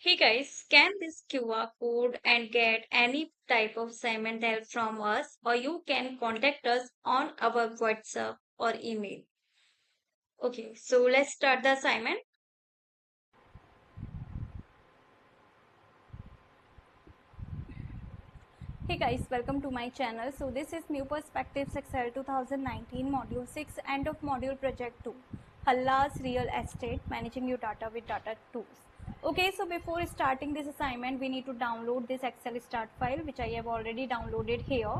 Hey guys, scan this QR code and get any type of assignment help from us, or you can contact us on our WhatsApp or email. Okay, so let's start the assignment. Hey guys, welcome to my channel. So this is New Perspectives Excel 2019 Module 6 End of Module Project 2 Halla's Real Estate Managing Your Data with Data Tools. Okay, so before starting this assignment, we need to download this Excel start file which I have already downloaded here.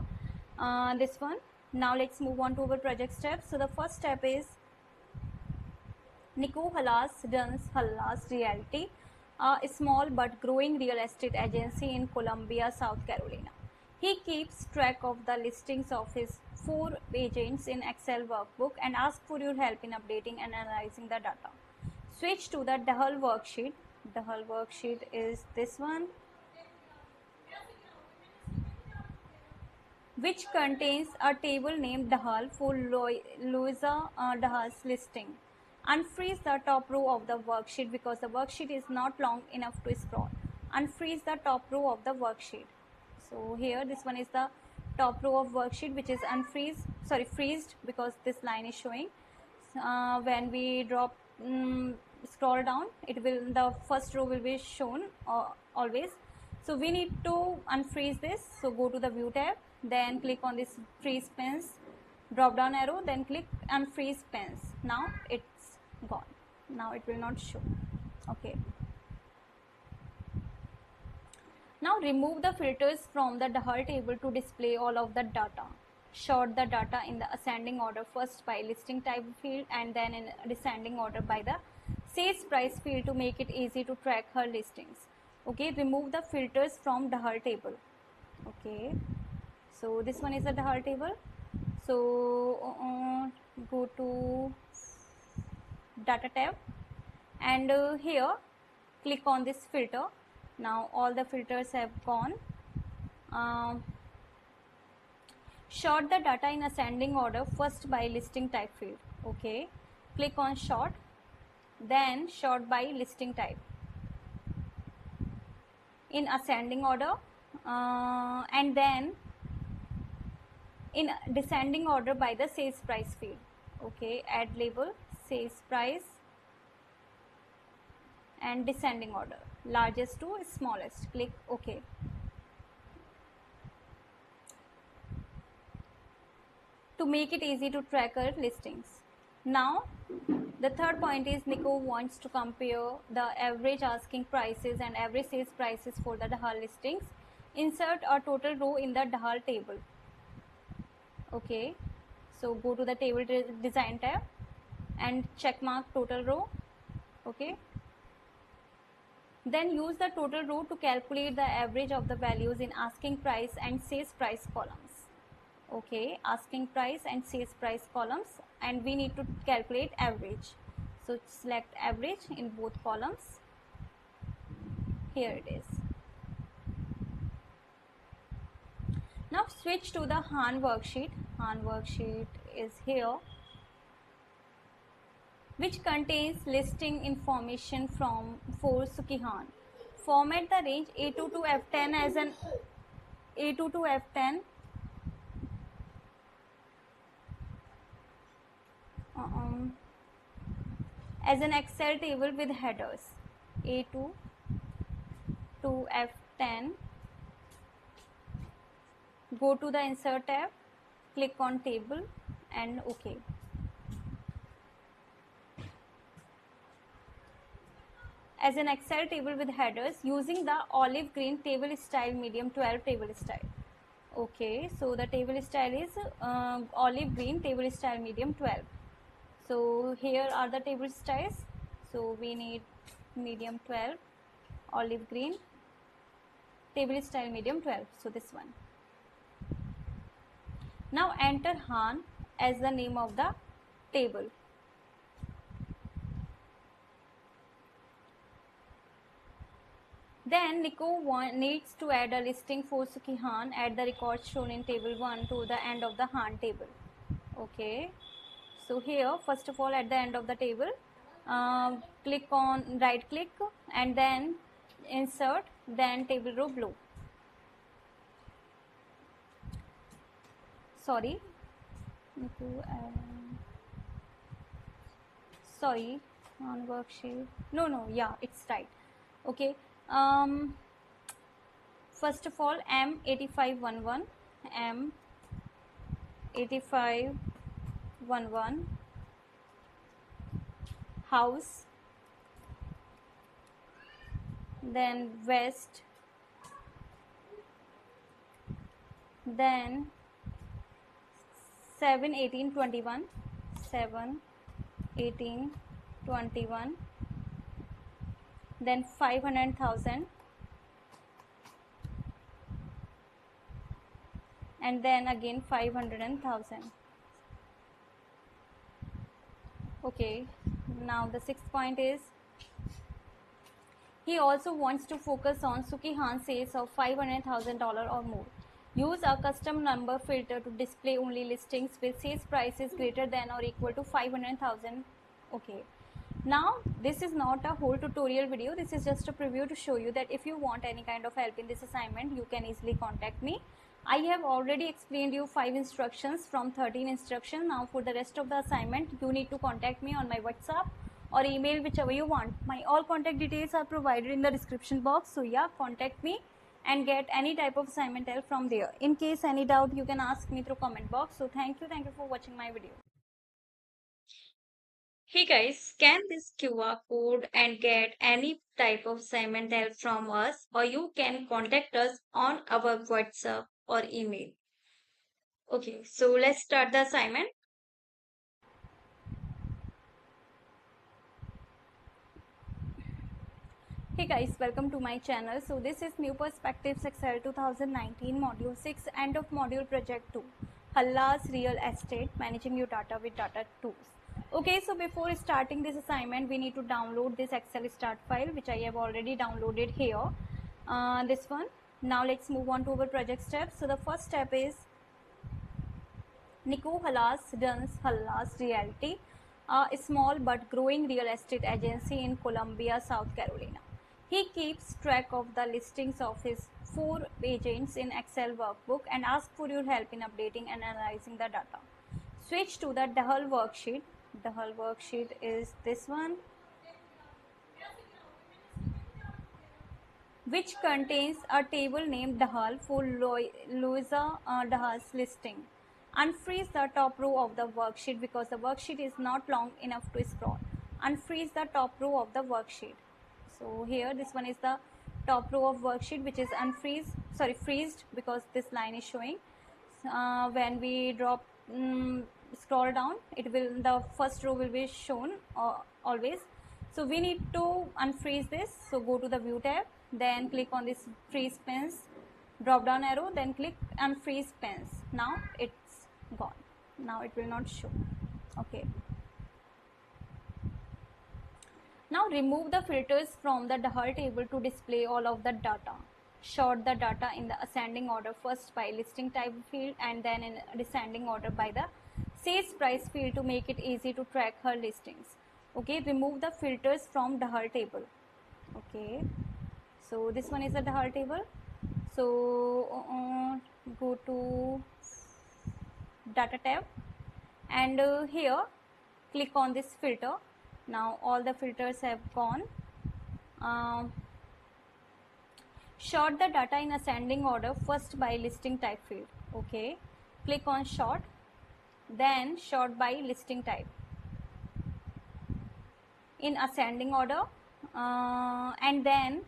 This one. Now let's move on to our project steps. So the first step is Nico Hallas runs Hallas Realty, a small but growing real estate agency in Columbia, South Carolina. He keeps track of the listings of his 4 agents in Excel workbook and asks for your help in updating and analyzing the data. Switch to the DAHL worksheet. DAHL worksheet is this one, which contains a table named Dahal for Louisa Dahal's listing. Unfreeze the top row of the worksheet because the worksheet is not long enough to scroll. Unfreeze the top row of the worksheet. So here this one is the top row of worksheet which is freezed because this line is showing. When we drop scroll down, the first row will be shown always. So we need to unfreeze this. So go to the view tab, then click on this freeze pins drop down arrow, then click unfreeze pins. Now it's gone. Now it will not show. Okay. Now remove the filters from the DAHL table to display all of the data. Sort the data in the ascending order, first by listing type field and then in descending order by the sales price field to make it easy to track her listings. Okay, remove the filters from DAHL table. Okay, so this one is the DAHL table. So go to data tab and here click on this filter. Now all the filters have gone. Sort the data in ascending order, first by listing type field. Okay, click on sort, then sort by listing type in ascending order, and then in descending order by the sales price field. Okay, add label sales price and descending order, largest to smallest. Click OK. To make it easy to track our listings. Now the third point is Nico wants to compare the average asking prices and average sales prices for the DAHL listings. Insert a total row in the DAHL table. Okay, so go to the table design tab and check mark total row. Okay, then use the total row to calculate the average of the values in asking price and sales price columns. Okay, asking price and sales price columns, and we need to calculate average. So select average in both columns. Here it is. Now switch to the Han worksheet. Han worksheet is here, which contains listing information from for Sukihan. Format the range A2 to F10 as an A2 to F10 as an Excel table with headers A2 to F10. Go to the insert tab, click on table and OK. As an Excel table with headers using the olive green table style medium 12 table style. Okay, so the table style is olive green table style medium 12. So here are the table styles. So we need medium 12, olive green, table style medium 12. So this one. Now enter Han as the name of the table. Then Nico needs to add a listing for Sukihan at the records shown in table 1 to the end of the Han table. Okay, so here first of all at the end of the table, click on right click and then insert, then table row blue. Sorry, sorry, on worksheet. No, yeah, it's right. Okay. First of all, M8511, M8511 house, then west, then 71821, 71821, then 500,000, and then again 500,000. Okay, now the sixth point is he also wants to focus on Sukihan sales of $500,000 or more. Use a custom number filter to display only listings with sales prices greater than or equal to 500,000. Okay. Now, this is not a whole tutorial video. This is just a preview to show you that if you want any kind of help in this assignment, you can easily contact me. I have already explained you 5 instructions from 13 instructions. Now, for the rest of the assignment, you need to contact me on my WhatsApp or email, whichever you want. My all contact details are provided in the description box. So yeah, contact me and get any type of assignment help from there. In case any doubt, you can ask me through comment box. So thank you for watching my video. Hey guys, scan this QR code and get any type of assignment help from us, or you can contact us on our WhatsApp or email. Okay, so let's start the assignment. Hey guys, welcome to my channel. So this is New Perspectives Excel 2019 Module 6, end of module project 2, Halla's Real Estate, Managing Your Data with Data Tools. Okay, so before starting this assignment, we need to download this Excel start file, which I have already downloaded here. This one. Now let's move on to our project steps. So the first step is Nico Hallas runs Hallas Realty, a small but growing real estate agency in Columbia, South Carolina. He keeps track of the listings of his 4 agents in Excel workbook and asks for your help in updating and analyzing the data. Switch to the DAHL worksheet. DAHL worksheet is this one, which contains a table named DAHL for Louisa DAHL's listing. Unfreeze the top row of the worksheet because the worksheet is not long enough to scroll. Unfreeze the top row of the worksheet. So here this one is the top row of worksheet, which is freezed because this line is showing. When we scroll down, the first row will be shown always. So we need to unfreeze this. So go to the view tab, then click on this freeze pins drop down arrow, then click unfreeze pins. Now it's gone. Now it will not show. Okay. Now remove the filters from the DAHL table to display all of the data. Sort the data in the ascending order, first by listing type field and then in descending order by the sales price field to make it easy to track her listings. Okay, remove the filters from DAHL table. Okay, so this one is the DAHL table. So go to data tab and here click on this filter. Now all the filters have gone. Sort the data in ascending order, first by listing type field. Okay, click on sort, then sort by listing type in ascending order, and then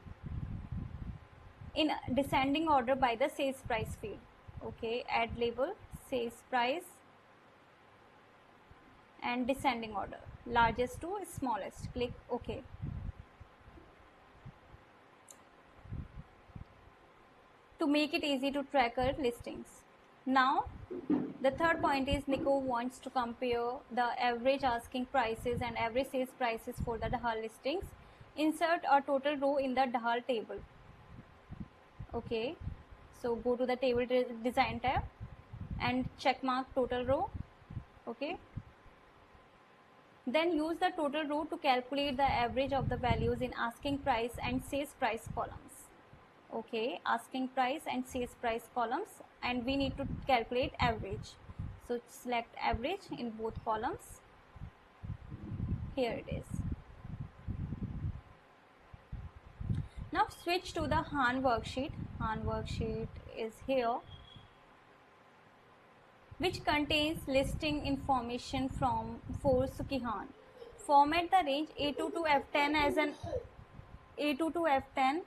in descending order by the sales price field. Okay, add label, sales price, and descending order, largest to smallest. Click OK. To make it easy to track our listings. Now the third point is Nico wants to compare the average asking prices and average sales prices for the DAHL listings. Insert a total row in the DAHL table. Okay, so go to the table design tab and check mark total row. Okay, Then use the total row to calculate the average of the values in asking price and sales price columns. Okay, asking price and sales price columns, and we need to calculate average. So select average in both columns. Here it is. Now switch to the Han worksheet. Han worksheet is here, which contains listing information for Suki-Han. Format the range A2 to F10 as an A2 to F10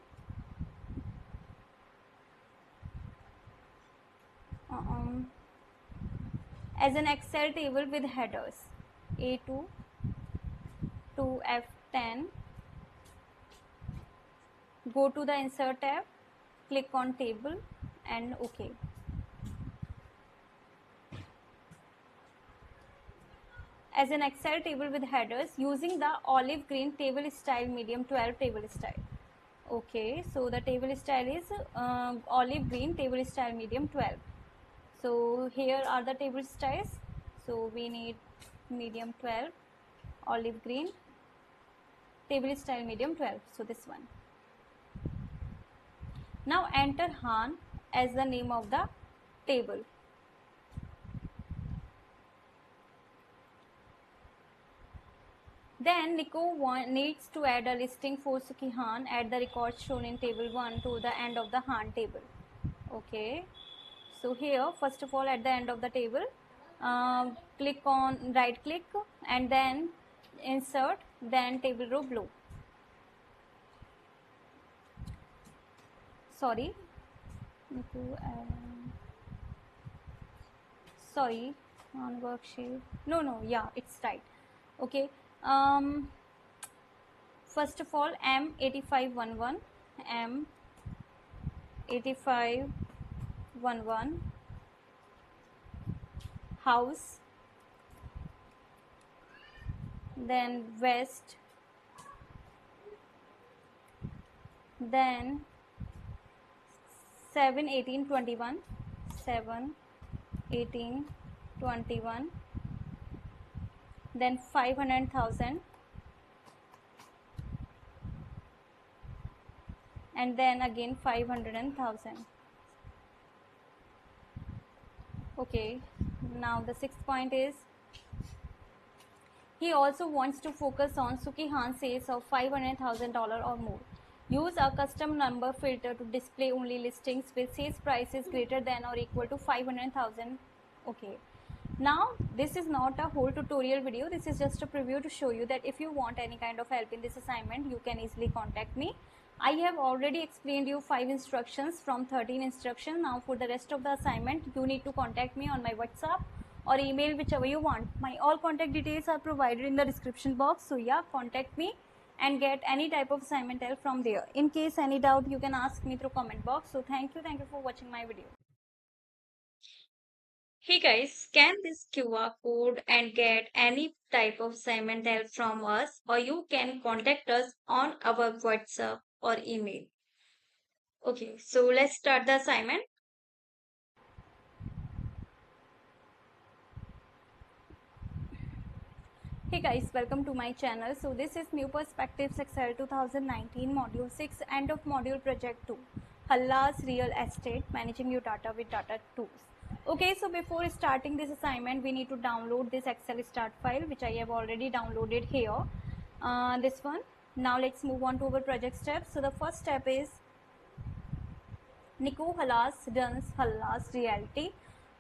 as an Excel table with headers. A2 to F10. Go to the Insert tab, click on Table, and OK. As an Excel table with headers using the olive green table style medium 12 table style. Okay, so the table style is olive green table style medium 12. So here are the table styles. So we need medium 12, olive green, table style medium 12. So this one. Now enter Han as the name of the table. Then Nico needs to add a listing for Suki-Han at the records shown in table 1 to the end of the Han table. Okay, so here first of all at the end of the table, click on right click and then insert, then table row below. Sorry, sorry, on worksheet. No, yeah, it's right. Okay. First of all, M8511, M8511, house, then west, then 71821, 71821, then 500,000, and then again 500,000. Okay, now the sixth point is he also wants to focus on Suki-Han sales of $500,000 or more. Use a custom number filter to display only listings with sales prices greater than or equal to 500,000. Okay. Now this is not a whole tutorial video, this is just a preview to show you that if you want any kind of help in this assignment, you can easily contact me. I have already explained you 5 instructions from 13 instructions. Now for the rest of the assignment, you need to contact me on my WhatsApp or email, whichever you want. My all contact details are provided in the description box. So yeah, contact me and get any type of assignment help from there. In case any doubt, you can ask me through comment box. So thank you for watching my video. Hey guys, scan this QR code and get any type of assignment help from us, or you can contact us on our WhatsApp or email. Okay, so let's start the assignment. Hey guys, welcome to my channel. So this is New Perspectives Excel 2019 Module 6, end of module project 2, Halla's Real Estate, managing your data with data tools. Okay, so before starting this assignment, we need to download this Excel start file, which I have already downloaded here. This one. Now let's move on to our project steps. So the first step is Nico Hallas runs Hallas Realty,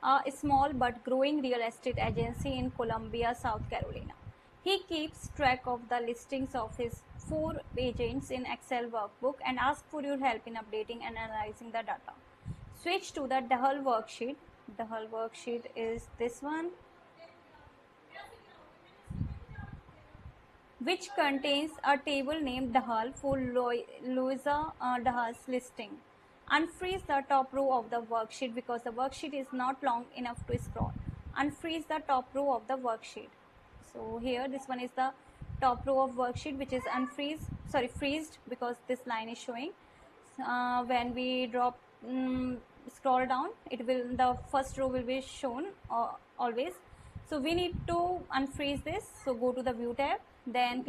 a small but growing real estate agency in Columbia, South Carolina. He keeps track of the listings of his 4 agents in Excel workbook and asks for your help in updating and analyzing the data. Switch to the DAHL worksheet. DAHL worksheet is this one, which contains a table named DAHL for Louisa DAHL's listing. Unfreeze the top row of the worksheet because the worksheet is not long enough to scroll. Unfreeze the top row of the worksheet. So here this one is the top row of worksheet, which is freezed because this line is showing. When we scroll down, the first row will be shown always. So we need to unfreeze this. So go to the view tab, then click